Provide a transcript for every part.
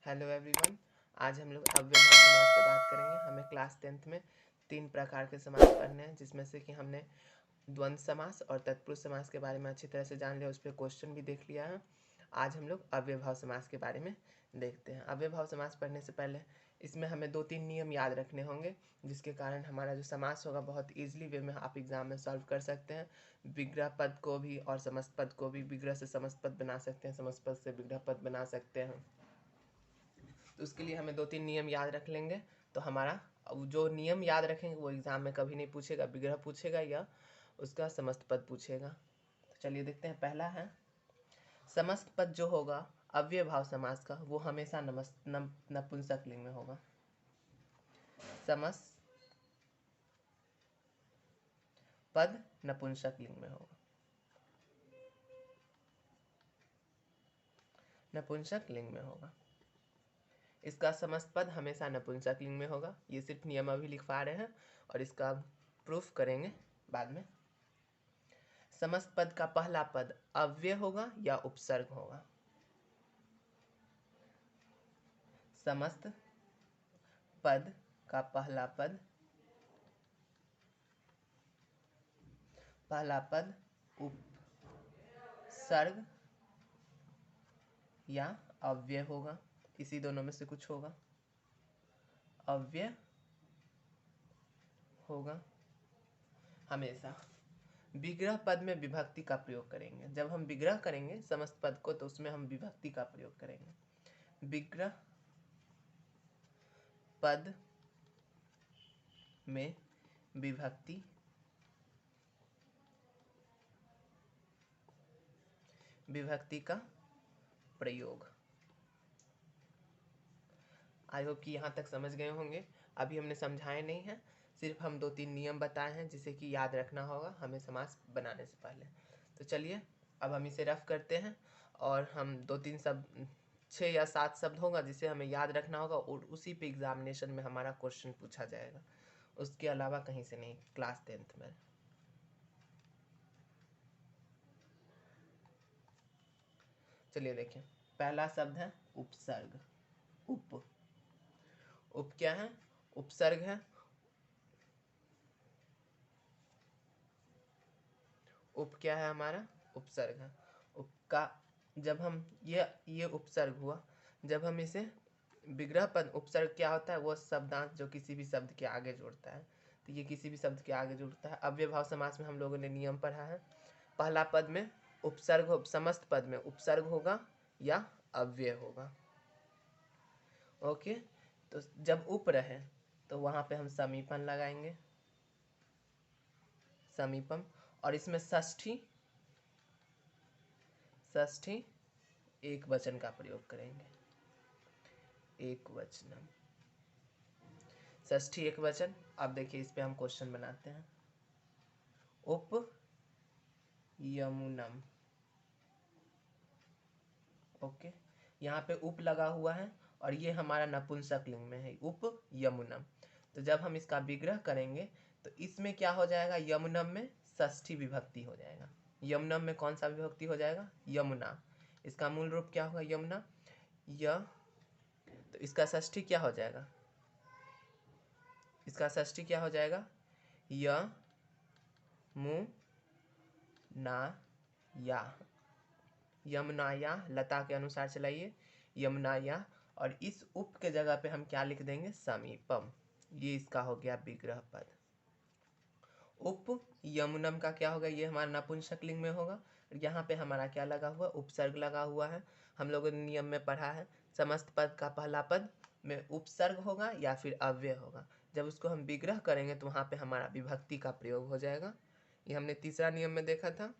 Hello everyone. आज हम लोग अव्ययभाव समास पे बात करेंगे। हमें क्लास 10th में 3 प्रकार के समास पढ़ने हैं, जिसमें से कि हमने द्वंद्व समास और तत्पुरुष समास के बारे में अच्छी तरह से जान लिया, उस पर क्वेश्चन भी देख लिया है। आज हम लोग अव्ययभाव समास के बारे में देखते हैं। अव्ययभाव समास पढ़ने से पहले इसमें हमें 2-3 नियम याद रखने होंगे, जिसके कारण हमारा जो समास होगा बहुत ईजिली वे में आप एग्जाम में सॉल्व कर सकते हैं। विग्रह पद को भी और समस्त पद को भी विग्रह से समस्त पद बना सकते हैं, समस्त पद से विग्रह पद बना सकते हैं। तो उसके लिए हमें 2-3 नियम याद रख लेंगे तो हमारा जो नियम याद रखेंगे वो एग्जाम में कभी नहीं पूछेगा। विग्रह पूछेगा या उसका समस्त पद पूछेगा। तो चलिए देखते हैं। पहला है समस्त पद जो होगा अव्ययभाव समास का, वो हमेशा नपुंसक लिंग में होगा। समस्त पद नपुंसक लिंग में होगा, नपुंसक लिंग में होगा। इसका समस्त पद हमेशा नपुंसक लिंग में होगा। ये सिर्फ नियम अभी लिखवा रहे हैं और इसका प्रूफ करेंगे बाद में। समस्त पद का पहला पद अव्यय होगा या उपसर्ग होगा। समस्त पद का पहला पद उपसर्ग या अव्यय होगा। इसी दोनों में से कुछ होगा, अव्यय होगा। हमेशा विग्रह पद में विभक्ति का प्रयोग करेंगे। जब हम विग्रह करेंगे समस्त पद को तो उसमें हम विभक्ति का प्रयोग करेंगे। विग्रह पद में विभक्ति का प्रयोग। आई होप कि यहाँ तक समझ गए होंगे। अभी हमने समझाए नहीं है, सिर्फ हम 2-3 नियम बताए हैं जिसे कि याद रखना होगा हमें समास बनाने से पहले। तो चलिए अब हम इसे रफ करते हैं और हम 2-3 शब्द 6 या 7 शब्द होगा जिसे हमें याद रखना होगा और उसी पे एग्जामिनेशन में हमारा क्वेश्चन पूछा जाएगा, उसके अलावा कहीं से नहीं क्लास 10th में। चलिए देखिए, पहला शब्द है उपसर्ग। उप क्या है? उपसर्ग है। उप क्या है हमारा? उपसर्ग है। उप का जब हम ये उपसर्ग हुआ, जब हम इसे विग्रह पद, उपसर्ग क्या होता है? वो शब्दांश जो किसी भी शब्द के आगे जोड़ता है। तो ये किसी भी शब्द के आगे जोड़ता है। अव्ययभाव समास में हम लोगों ने नियम पढ़ा है, पहला पद में उपसर्ग हो, समस्त पद में उपसर्ग होगा या अव्यय होगा। ओके, तो जब उप रहे तो वहां पे हम समीपन लगाएंगे, समीपम। और इसमें षष्ठी एक वचन का प्रयोग करेंगे, एक वचनम, षष्ठी एक वचन। अब देखिए इस पे हम क्वेश्चन बनाते हैं। उप यमुनम। ओके, यहाँ पे उप लगा हुआ है और ये हमारा नपुंसक लिंग में है, उप यमुनम। तो जब हम इसका विग्रह करेंगे तो इसमें क्या हो जाएगा? यमुनम में षष्ठी विभक्ति हो जाएगा। यमुनम में कौन सा विभक्ति हो जाएगा? यमुना। इसका मूल रूप क्या होगा? यमुना। तो इसका षष्ठी क्या हो जाएगा? इसका षष्ठी क्या हो जाएगा? यमुनाया। यमुनाया, लता के अनुसार चलाइए, यमुनाया। और इस उप के जगह पे हम क्या लिख देंगे? समीपम। ये इसका हो गया विग्रह पद। उप यमुनम का क्या होगा? ये हमारा नपुंसक लिंग में होगा। यहाँ पे हमारा क्या लगा हुआ? उपसर्ग लगा हुआ है। हम लोगों ने नियम में पढ़ा है, समस्त पद का पहला पद में उपसर्ग होगा या फिर अव्यय होगा। जब उसको हम विग्रह करेंगे तो वहाँ पे हमारा विभक्ति का प्रयोग हो जाएगा। ये हमने तीसरा नियम में देखा था।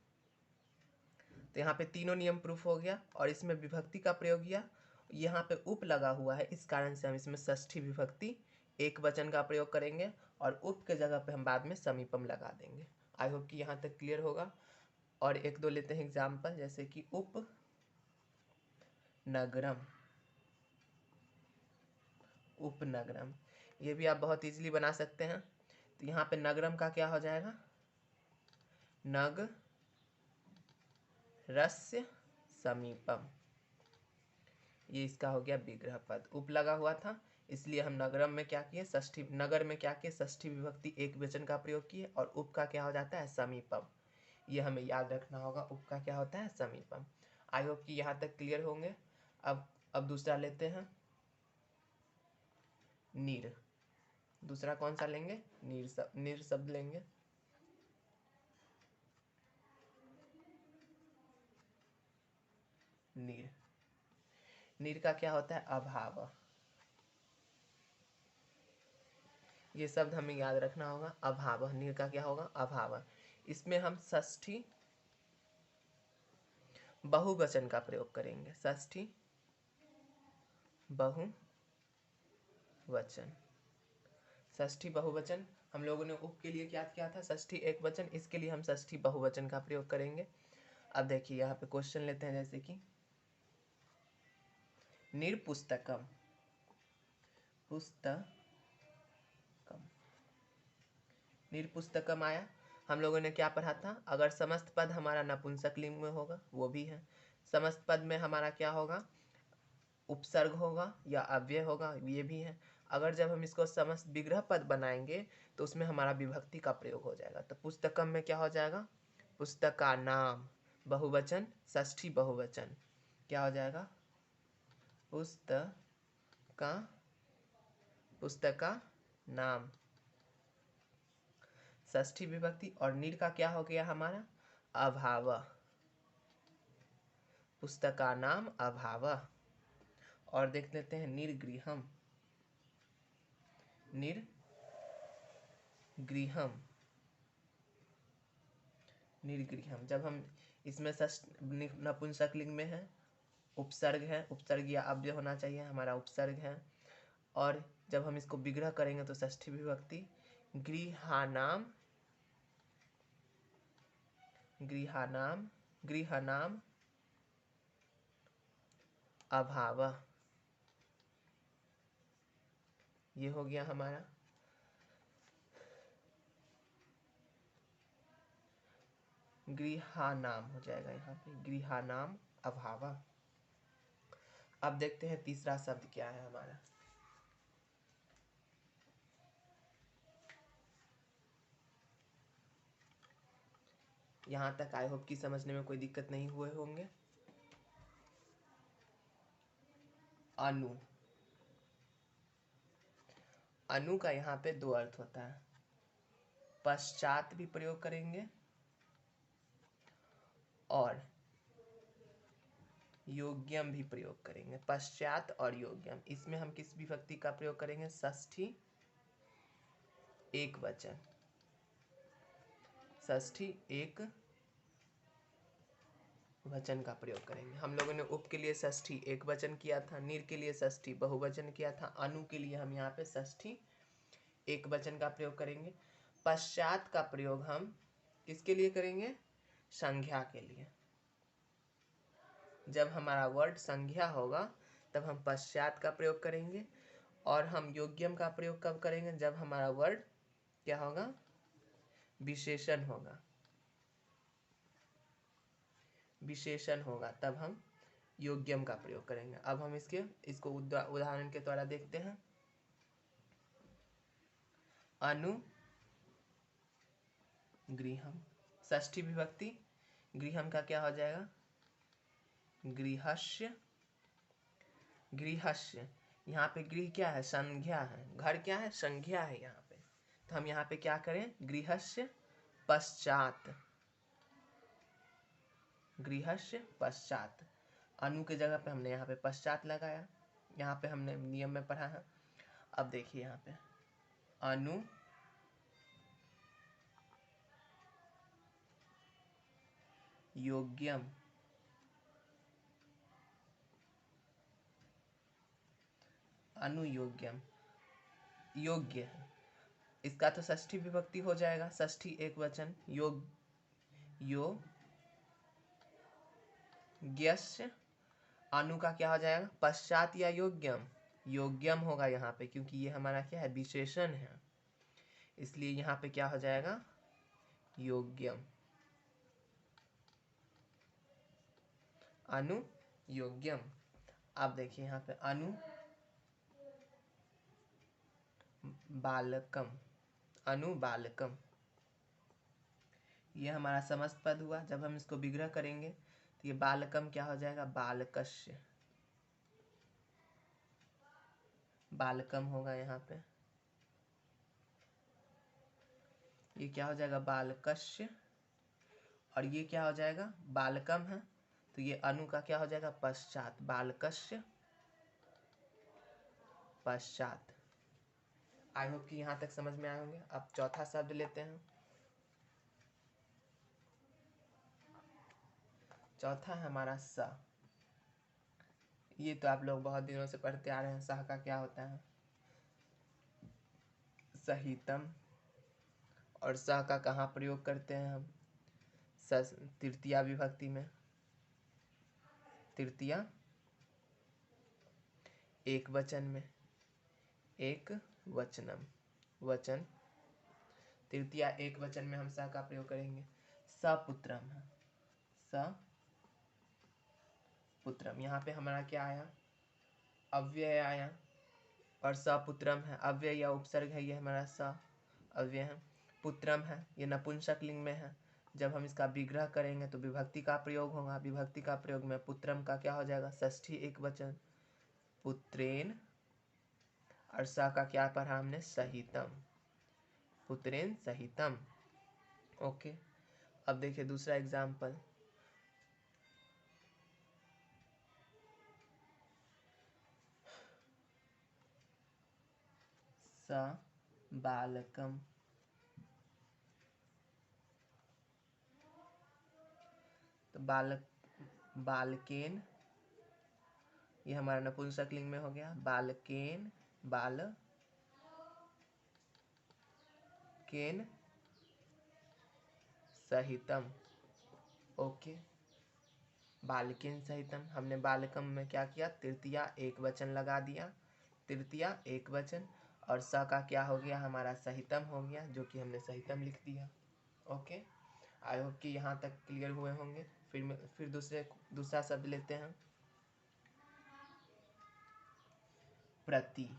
तो यहाँ पे तीनों नियम प्रूफ हो गया और इसमें विभक्ति का प्रयोग किया। यहाँ पे उप लगा हुआ है, इस कारण से हम इसमें षष्ठी विभक्ति एक वचन का प्रयोग करेंगे और उप के जगह पे हम बाद में समीपम लगा देंगे। आई होप कि यहाँ तक क्लियर होगा। और एक दो लेते हैं एग्जाम्पल, जैसे कि उप नगरम, उपनगरम। ये भी आप बहुत इजीली बना सकते हैं। तो यहाँ पे नगरम का क्या हो जाएगा? नग रस्य समीपम। ये इसका हो गया विग्रह पद। उप लगा हुआ था इसलिए हम नगरम में क्या किए, षष्ठी, नगर में क्या किए, षष्ठी विभक्ति एक वचन का प्रयोग किए। और उप का क्या हो जाता है, समीपम। ये हमें याद रखना होगा, उप का क्या होता है, समीपम। आई होप कि यहाँ तक क्लियर होंगे। अब दूसरा लेते हैं, नीर। दूसरा कौन सा लेंगे, नीर शब्द लेंगे। नीर, नीर का क्या होता है, अभाव। ये शब्द हमें याद रखना होगा, अभाव। नीर का क्या होगा, अभाव। इसमें हम षष्ठी बहुवचन का प्रयोग करेंगे, षष्ठी बहुवचन। षष्ठी बहुवचन हम लोगों ने उप के लिए क्या किया था, षष्ठी एक वचन, इसके लिए हम षष्ठी बहुवचन का प्रयोग करेंगे। अब देखिए यहाँ पे क्वेश्चन लेते हैं, जैसे कि निर्पुस्तकम, पुस्तकम, निर्पुस्तकम आया। हम लोगों ने क्या पढ़ा था, अगर समस्त पद हमारा नपुंसक लिंग में होगा, वो भी है। समस्त पद में हमारा क्या होगा, उपसर्ग होगा या अव्यय होगा, ये भी है। अगर जब हम इसको समस्त विग्रह पद बनाएंगे तो उसमें हमारा विभक्ति का प्रयोग हो जाएगा। तो पुस्तकम में क्या हो जाएगा, पुस्तका नाम, बहुवचन, षष्ठी बहुवचन, क्या हो जाएगा, पुस्तका नाम, षष्ठी विभक्ति। और नीर का क्या हो गया हमारा, अभाव, पुस्तका नाम अभाव। और देख लेते हैं निर्गृहम, निर्गृहम, निर्गृहम। जब हम इसमें नपुंसक लिंग में है, उपसर्ग है, उपसर्ग या अव्यय होना चाहिए, हमारा उपसर्ग है। और जब हम इसको विग्रह करेंगे तो षष्ठी विभक्ति। गृहानाम, गृहानाम, गृहनाम अभाव, ये हो गया हमारा गृहानाम, हो जाएगा यहाँ पे गृहानाम अभाव। अब देखते हैं तीसरा शब्द क्या है हमारा, यहाँ तक आई होप कि समझने में कोई दिक्कत नहीं हुए होंगे। अनु, अनु का यहाँ पे दो अर्थ होता है, पश्चात भी प्रयोग करेंगे और योग्यम भी प्रयोग करेंगे। पश्चात और योग्यम, इसमें हम किस विभक्ति का प्रयोग करेंगे, षष्ठी एक वचन, षष्ठी एक वचन का प्रयोग करेंगे। हम लोगों ने उप के लिए षष्ठी एक वचन किया था, नीर के लिए षष्ठी बहुवचन किया था, अनु के लिए हम यहाँ पे षष्ठी एक वचन का प्रयोग करेंगे। पश्चात का प्रयोग हम किसके लिए करेंगे, संज्ञा के लिए। जब हमारा वर्ड संज्ञा होगा तब हम पश्चात का प्रयोग करेंगे। और हम योग्यम का प्रयोग कब करेंगे, जब हमारा वर्ड क्या होगा, विशेषण होगा, विशेषण होगा, तब हम योग्यम का प्रयोग करेंगे। अब हम इसको उदाहरण के द्वारा देखते हैं। अनु गृहम, षष्ठी विभक्ति, गृहम का क्या हो जाएगा, गृहस्य, गृहस्य। यहाँ पे गृह क्या है, संज्ञा है, घर क्या है, संज्ञा है यहाँ पे। तो हम यहाँ पे क्या करें, गृहस्य पश्चात, गृहस्य पश्चात। अनु के जगह पे हमने यहाँ पे पश्चात लगाया, यहाँ पे हमने नियम में पढ़ा है। अब देखिए यहाँ पे अनु योग्यम, अनुयोग्यम, योग्य है, इसका तो षष्ठी विभक्ति हो जाएगा, षष्ठी एक वचन, योग्यस्य। अनु का क्या हो जाएगा, पश्चात या योग्यम, योग्यम होगा यहाँ पे, क्योंकि ये हमारा क्या है, विशेषण है, इसलिए यहाँ पे क्या हो जाएगा, योग्यम, अनु योग्यम। आप देखिए यहाँ पे अनु बालकम, अनु बालकम, ये हमारा समस्त पद हुआ। जब हम इसको विग्रह करेंगे तो ये बालकम क्या हो जाएगा, बालकस्य, बालकम होगा यहाँ पे, ये क्या हो जाएगा, बालकस्य। और ये क्या हो जाएगा, बालकम है तो ये अनु का क्या हो जाएगा, पश्चात, बालकस्य पश्चात। आई होप कि यहाँ तक समझ में आए होंगे। अब चौथा शब्द लेते हैं। चौथा है हमारा स। ये तो आप लोग बहुत दिनों से पढ़ते आ रहे हैं। सह का क्या होता है, सहितम। और सह का कहाँ प्रयोग करते हैं हम, तृतीया विभक्ति में, तृतीया एक वचन में, एक वचनम, वचन तृतीया एक वचन में हम सह का प्रयोग करेंगे। सपुत्रम है, सपुत्रम। यहाँ पे हमारा क्या आया, अव्यय आया। और सपुत्रम है, अव्यय या उपसर्ग है, ये हमारा स अव्यय है। पुत्रम है, ये नपुंसक लिंग में है। जब हम इसका विग्रह करेंगे तो विभक्ति का प्रयोग होगा। विभक्ति का प्रयोग में पुत्रम का क्या हो जाएगा, षष्ठी एक वचन, पुत्रेन। और स का क्या पढ़ा हमने, सहितम, पुत्रेन सहितम। ओके, अब देखिए दूसरा एग्जाम्पल। स बालकम, तो बालक, बालकेन, ये हमारा नपुंसक लिंग में हो गया, बालकेन, बालकेन सहितम। ओके, बालकेन सहितम। हमने बालकम में क्या किया, तृतीया एक वचन लगा दिया, तृतीया एक वचन। और स का क्या हो गया, हमारा सहितम हो गया, जो कि हमने सहितम लिख दिया। ओके, आई होप कि यहाँ तक क्लियर हुए होंगे। फिर दूसरा शब्द लेते हैं, प्रति।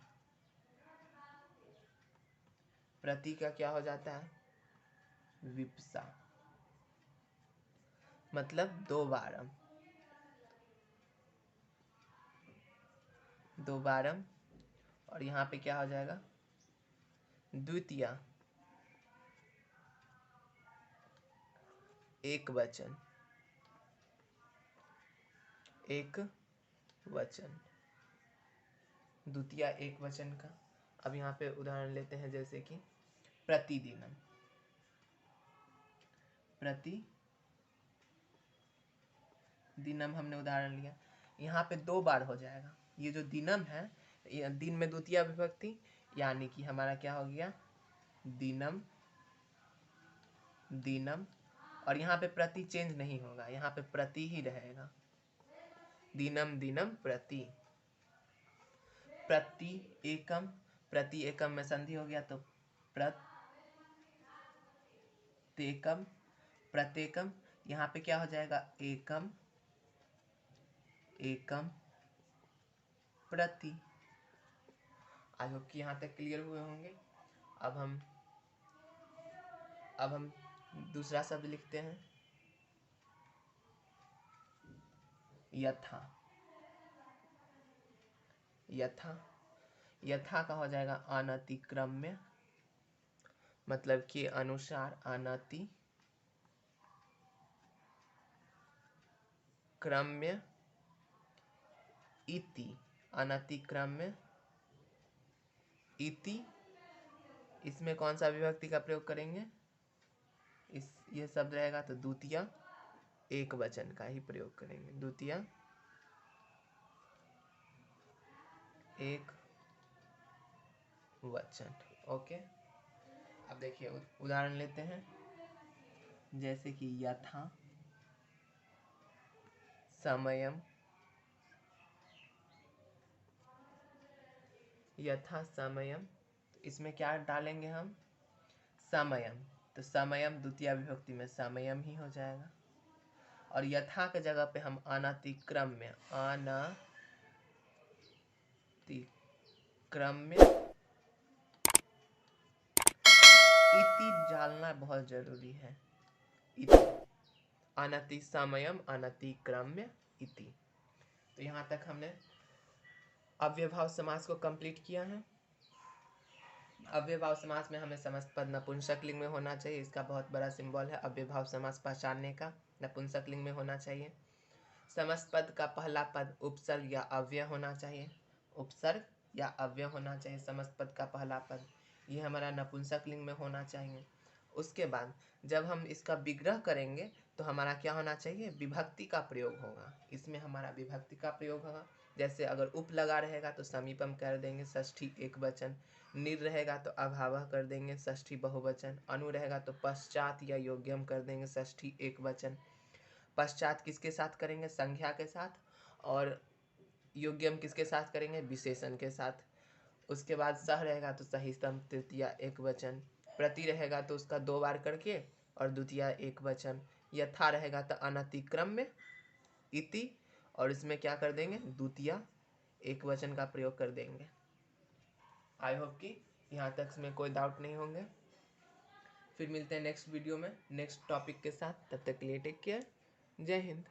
प्रति का क्या हो जाता है, विप्सा, मतलब दो बारम, दो बारम। और यहाँ पे क्या हो जाएगा, द्वितीया एक वचन, एक वचन, द्वितीया एक वचन का। अब यहाँ पे उदाहरण लेते हैं, जैसे कि प्रतिदिनम, प्रतिदिनम हमने उदाहरण लिया। यहाँ पे दो बार हो जाएगा। ये जो दिनम है, ये दिन में द्वितीया विभक्ति, यानी कि हमारा क्या हो गया, दिनम, दिनम। और यहाँ पे प्रति चेंज नहीं होगा, यहाँ पे प्रति ही रहेगा, दिनम दिनम प्रति। प्रति एकम, प्रति एकम में संधि हो गया तो प्रत्येकम, प्रत्येकम। यहाँ पे क्या हो जाएगा, एकम, एकम प्रति। आई होप कि यहाँ तक क्लियर हुए होंगे। अब हम दूसरा शब्द लिखते हैं, यथा। यथा, यथा का हो जाएगा अनतिक्रम्य, मतलब के अनुसार, अनति क्रम्य, इति, अनतिक्रम्य इति। इसमें कौन सा विभक्ति का प्रयोग करेंगे, ये शब्द रहेगा तो द्वितीया एक वचन का ही प्रयोग करेंगे, द्वितीया एक वचन। ओके, अब देखिए उदाहरण लेते हैं, जैसे कि यथा समयम, यथा समयम। इसमें क्या डालेंगे हम, समयम, तो समयम द्वितीया विभक्ति में समयम ही हो जाएगा। और यथा के जगह पे हम अनतिक्रम्य, अनतिक्रम्य इति जानना बहुत जरूरी है। इति अनतिसमयम अनतिक्रम्य इति। तो यहाँ तक हमने अव्ययभाव समास को कंप्लीट किया है। अव्ययभाव समास में हमें समस्त पद नपुंसक लिंग में होना चाहिए। इसका बहुत बड़ा सिंबल है अव्ययभाव समास पहचानने का, नपुंसक लिंग में होना चाहिए। समस्त पद का पहला पद उपसर्ग या अव्यय होना चाहिए। उपसर्ग या अव्यय होना चाहिए समस्त पद का पहला पद, ये हमारा नपुंसक लिंग में होना चाहिए। उसके बाद जब हम इसका विग्रह करेंगे तो हमारा क्या होना चाहिए, विभक्ति का प्रयोग होगा। इसमें हमारा विभक्ति का प्रयोग होगा। जैसे अगर उप लगा रहेगा तो समीपम कर देंगे षष्ठी एक वचन, निर रहेगा तो अभावः कर देंगे षष्ठी बहुवचन, अनु रहेगा तो पश्चात या योग्यम कर देंगे षष्ठी एक वचन। पश्चात किसके साथ करेंगे, संज्ञा के साथ, और योग्यम किसके साथ करेंगे, विशेषण के साथ। उसके बाद सह रहेगा तो सहिष्टम तृतीया एक वचन, प्रति रहेगा तो उसका 2 बार करके और द्वितीया एक वचन, यथा रहेगा तो अनतिक्रम्य इति, और इसमें क्या कर देंगे, द्वितीया एक वचन का प्रयोग कर देंगे। आई होप कि यहाँ तक इसमें कोई डाउट नहीं होंगे। फिर मिलते हैं नेक्स्ट वीडियो में नेक्स्ट टॉपिक के साथ। तब तक के लिए टेक केयर। जय हिंद।